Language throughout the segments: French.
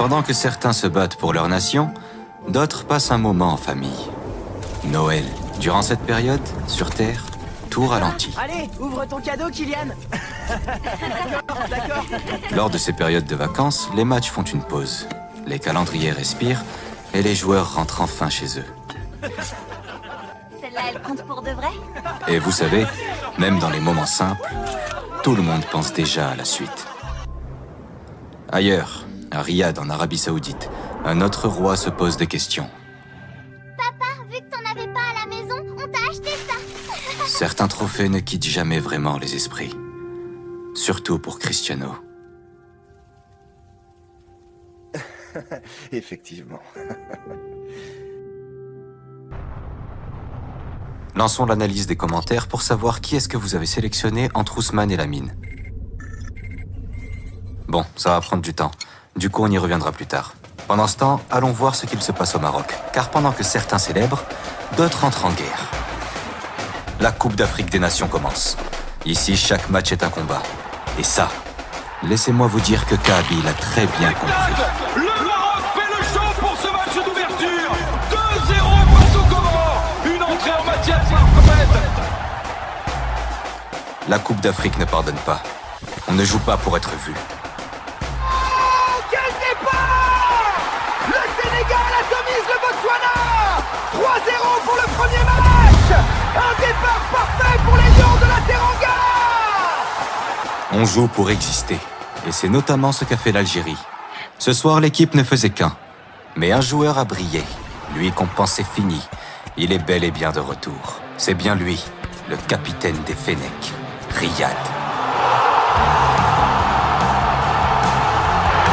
Pendant que certains se battent pour leur nation, d'autres passent un moment en famille. Noël. Durant cette période, sur Terre, tout ralentit. Allez, ouvre ton cadeau, Kylian. D'accord. Lors de ces périodes de vacances, les matchs font une pause. Les calendriers respirent et les joueurs rentrent enfin chez eux. Celle-là, elle compte pour de vrai? Et vous savez, même dans les moments simples, tout le monde pense déjà à la suite. Ailleurs, à Riyad, en Arabie Saoudite, un autre roi se pose des questions. Papa, vu que t'en avais pas à la maison, on t'a acheté ça. Certains trophées ne quittent jamais vraiment les esprits. Surtout pour Cristiano. Effectivement. Lançons l'analyse des commentaires pour savoir qui est-ce que vous avez sélectionné entre Ousmane et Lamine. Bon, ça va prendre du temps. Du coup, on y reviendra plus tard. Pendant ce temps, allons voir ce qu'il se passe au Maroc. Car pendant que certains célèbrent, d'autres entrent en guerre. La Coupe d'Afrique des Nations commence. Ici, chaque match est un combat. Et ça, laissez-moi vous dire que Kaby l'a très bien compris. Le Maroc fait le show pour ce match d'ouverture. 2-0 face aux Comores. Une entrée en matière parfaite. La Coupe d'Afrique ne pardonne pas. On ne joue pas pour être vu. Quel départ! Le Sénégal atomise le Botswana! 3-0 pour le premier match! Un départ parfait pour les Lions de la Teranga! On joue pour exister. Et c'est notamment ce qu'a fait l'Algérie. Ce soir, l'équipe ne faisait qu'un. Mais un joueur a brillé. Lui qu'on pensait fini. Il est bel et bien de retour. C'est bien lui, le capitaine des Fennecs, Riyad.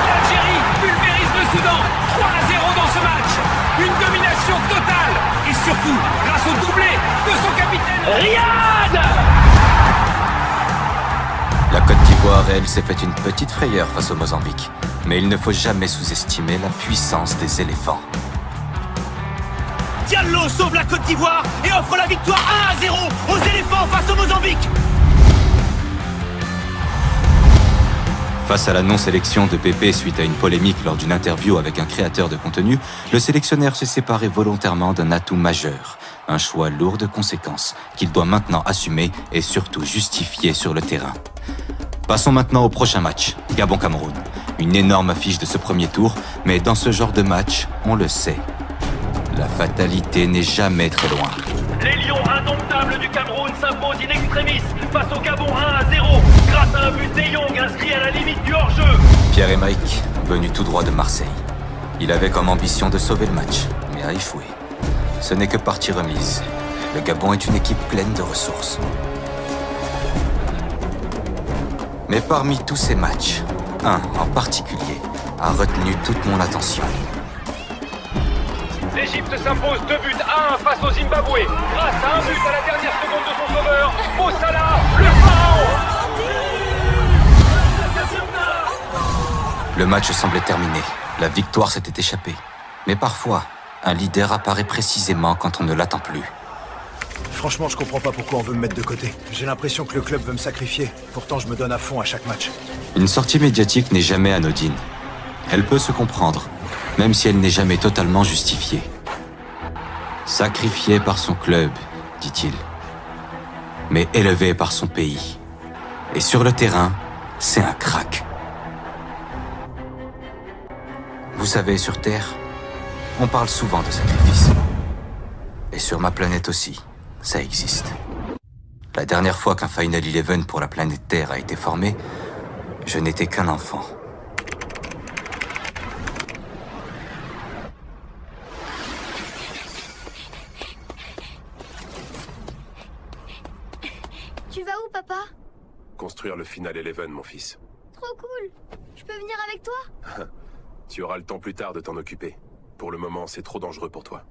L'Algérie pulvérise le Soudan. 3-0 dans ce match. Une domination totale. Et surtout, grâce au doublé de son capitaine Riyad. La Côte d'Ivoire, elle, s'est fait une petite frayeur face au Mozambique. Mais il ne faut jamais sous-estimer la puissance des éléphants. Diallo sauve la Côte d'Ivoire et offre la victoire 1-0 aux éléphants face au Mozambique! Face à la non-sélection de Pépé suite à une polémique lors d'une interview avec un créateur de contenu, le sélectionneur s'est séparé volontairement d'un atout majeur. Un choix lourd de conséquences qu'il doit maintenant assumer et surtout justifier sur le terrain. Passons maintenant au prochain match, Gabon-Cameroun. Une énorme affiche de ce premier tour, mais dans ce genre de match, on le sait. La fatalité n'est jamais très loin. Les Lions indomptables du Cameroun s'imposent in extremis face au Gabon 1-0 grâce à un but de Jong inscrit à la limite du hors-jeu. Pierre-Emerick, venu tout droit de Marseille. Il avait comme ambition de sauver le match, mais a échoué. Ce n'est que partie remise. Le Gabon est une équipe pleine de ressources. Mais parmi tous ces matchs, un en particulier a retenu toute mon attention. L'Égypte s'impose 2 buts à 1 face au Zimbabwe grâce à un but à la dernière seconde de son sauveur, Mo Salah, le pharaon. Le match semblait terminé. La victoire s'était échappée. Mais parfois, un leader apparaît précisément quand on ne l'attend plus. Franchement, je comprends pas pourquoi on veut me mettre de côté. J'ai l'impression que le club veut me sacrifier. Pourtant, je me donne à fond à chaque match. Une sortie médiatique n'est jamais anodine. Elle peut se comprendre, même si elle n'est jamais totalement justifiée. Sacrifié par son club, dit-il, mais élevé par son pays. Et sur le terrain, c'est un crack. Vous savez, sur Terre, on parle souvent de sacrifice. Et sur ma planète aussi, ça existe. La dernière fois qu'un Final Eleven pour la planète Terre a été formé, je n'étais qu'un enfant. Tu vas où, papa? Construire le Final Eleven, mon fils. Trop cool. Je peux venir avec toi? Tu auras le temps plus tard de t'en occuper. Pour le moment, c'est trop dangereux pour toi.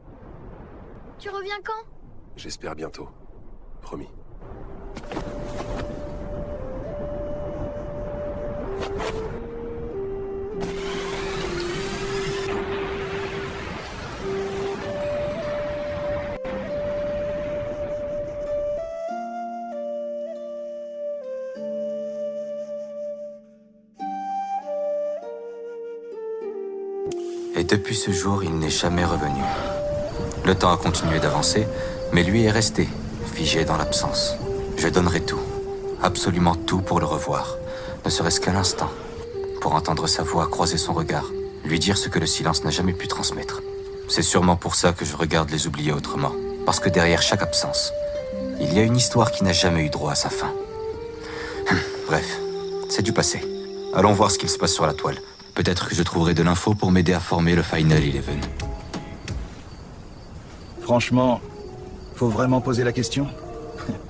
Tu reviens quand? J'espère bientôt. Promis. Et depuis ce jour, il n'est jamais revenu. Le temps a continué d'avancer, mais lui est resté, figé dans l'absence. Je donnerai tout, absolument tout pour le revoir, ne serait-ce qu'un instant, pour entendre sa voix, croiser son regard, lui dire ce que le silence n'a jamais pu transmettre. C'est sûrement pour ça que je regarde les oublier autrement, parce que derrière chaque absence, il y a une histoire qui n'a jamais eu droit à sa fin. Bref, c'est du passé. Allons voir ce qu'il se passe sur la toile. Peut-être que je trouverai de l'info pour m'aider à former le Final Eleven. Franchement, faut vraiment poser la question?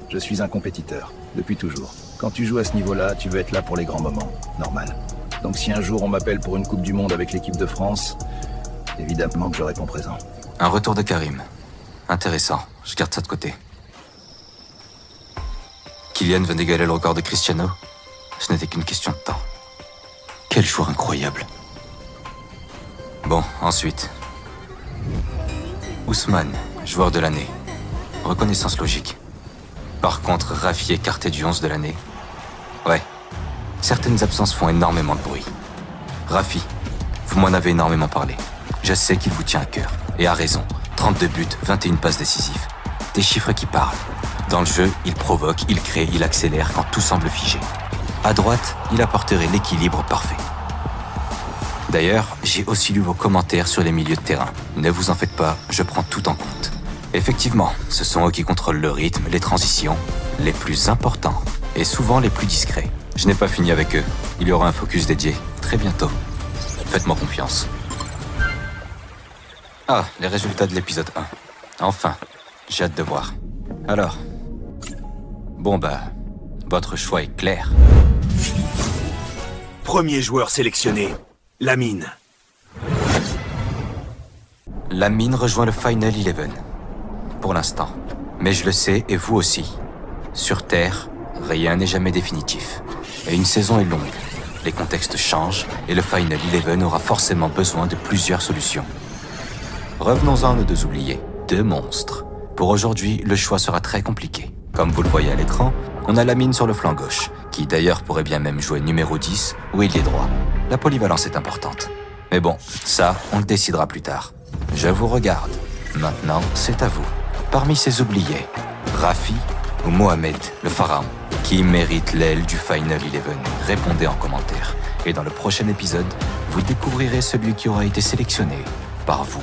Je suis un compétiteur, depuis toujours. Quand tu joues à ce niveau-là, tu veux être là pour les grands moments. Normal. Donc si un jour on m'appelle pour une Coupe du Monde avec l'équipe de France, évidemment que je réponds présent. Un retour de Karim. Intéressant, je garde ça de côté. Kylian vient d'égaler le record de Cristiano. Ce n'était qu'une question de temps. Quel joueur incroyable. Bon, ensuite. Ousmane, joueur de l'année. Reconnaissance logique. Par contre, Rafi écarté du 11 de l'année. Ouais. Certaines absences font énormément de bruit. Rafi, vous m'en avez énormément parlé. Je sais qu'il vous tient à cœur. Et à raison. 32 buts, 21 passes décisives. Des chiffres qui parlent. Dans le jeu, il provoque, il crée, il accélère quand tout semble figé. À droite, il apporterait l'équilibre parfait. D'ailleurs, j'ai aussi lu vos commentaires sur les milieux de terrain. Ne vous en faites pas, je prends tout en compte. Effectivement, ce sont eux qui contrôlent le rythme, les transitions, les plus importants, et souvent les plus discrets. Je n'ai pas fini avec eux. Il y aura un focus dédié, très bientôt. Faites-moi confiance. Ah, les résultats de l'épisode 1. Enfin, j'ai hâte de voir. Alors, bon votre choix est clair. Premier joueur sélectionné, Lamine. Lamine rejoint le Final Eleven. Pour l'instant. Mais je le sais, et vous aussi. Sur Terre, rien n'est jamais définitif. Et une saison est longue. Les contextes changent, et le Final Eleven aura forcément besoin de plusieurs solutions. Revenons-en à nos deux oubliés. Deux monstres. Pour aujourd'hui, le choix sera très compliqué. Comme vous le voyez à l'écran, on a Lamine sur le flanc gauche, qui d'ailleurs pourrait bien même jouer numéro 10 ou ailier droit. La polyvalence est importante. Mais bon, ça, on le décidera plus tard. Je vous regarde. Maintenant, c'est à vous. Parmi ces oubliés, Rafi ou Mohamed, le pharaon, qui mérite l'aile du Final Eleven? Répondez en commentaire. Et dans le prochain épisode, vous découvrirez celui qui aura été sélectionné par vous.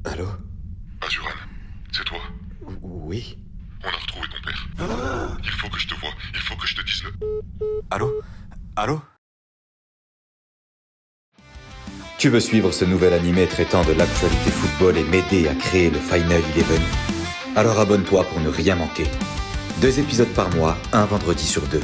Allô? Azuran, c'est toi? Oui? On a retrouvé ton père. Il faut que je te voie, il faut que je te dise le... Allô? Allô? Tu veux suivre ce nouvel animé traitant de l'actualité football et m'aider à créer le Final Eleven? Alors abonne-toi pour ne rien manquer. 2 épisodes par mois, un vendredi sur 2.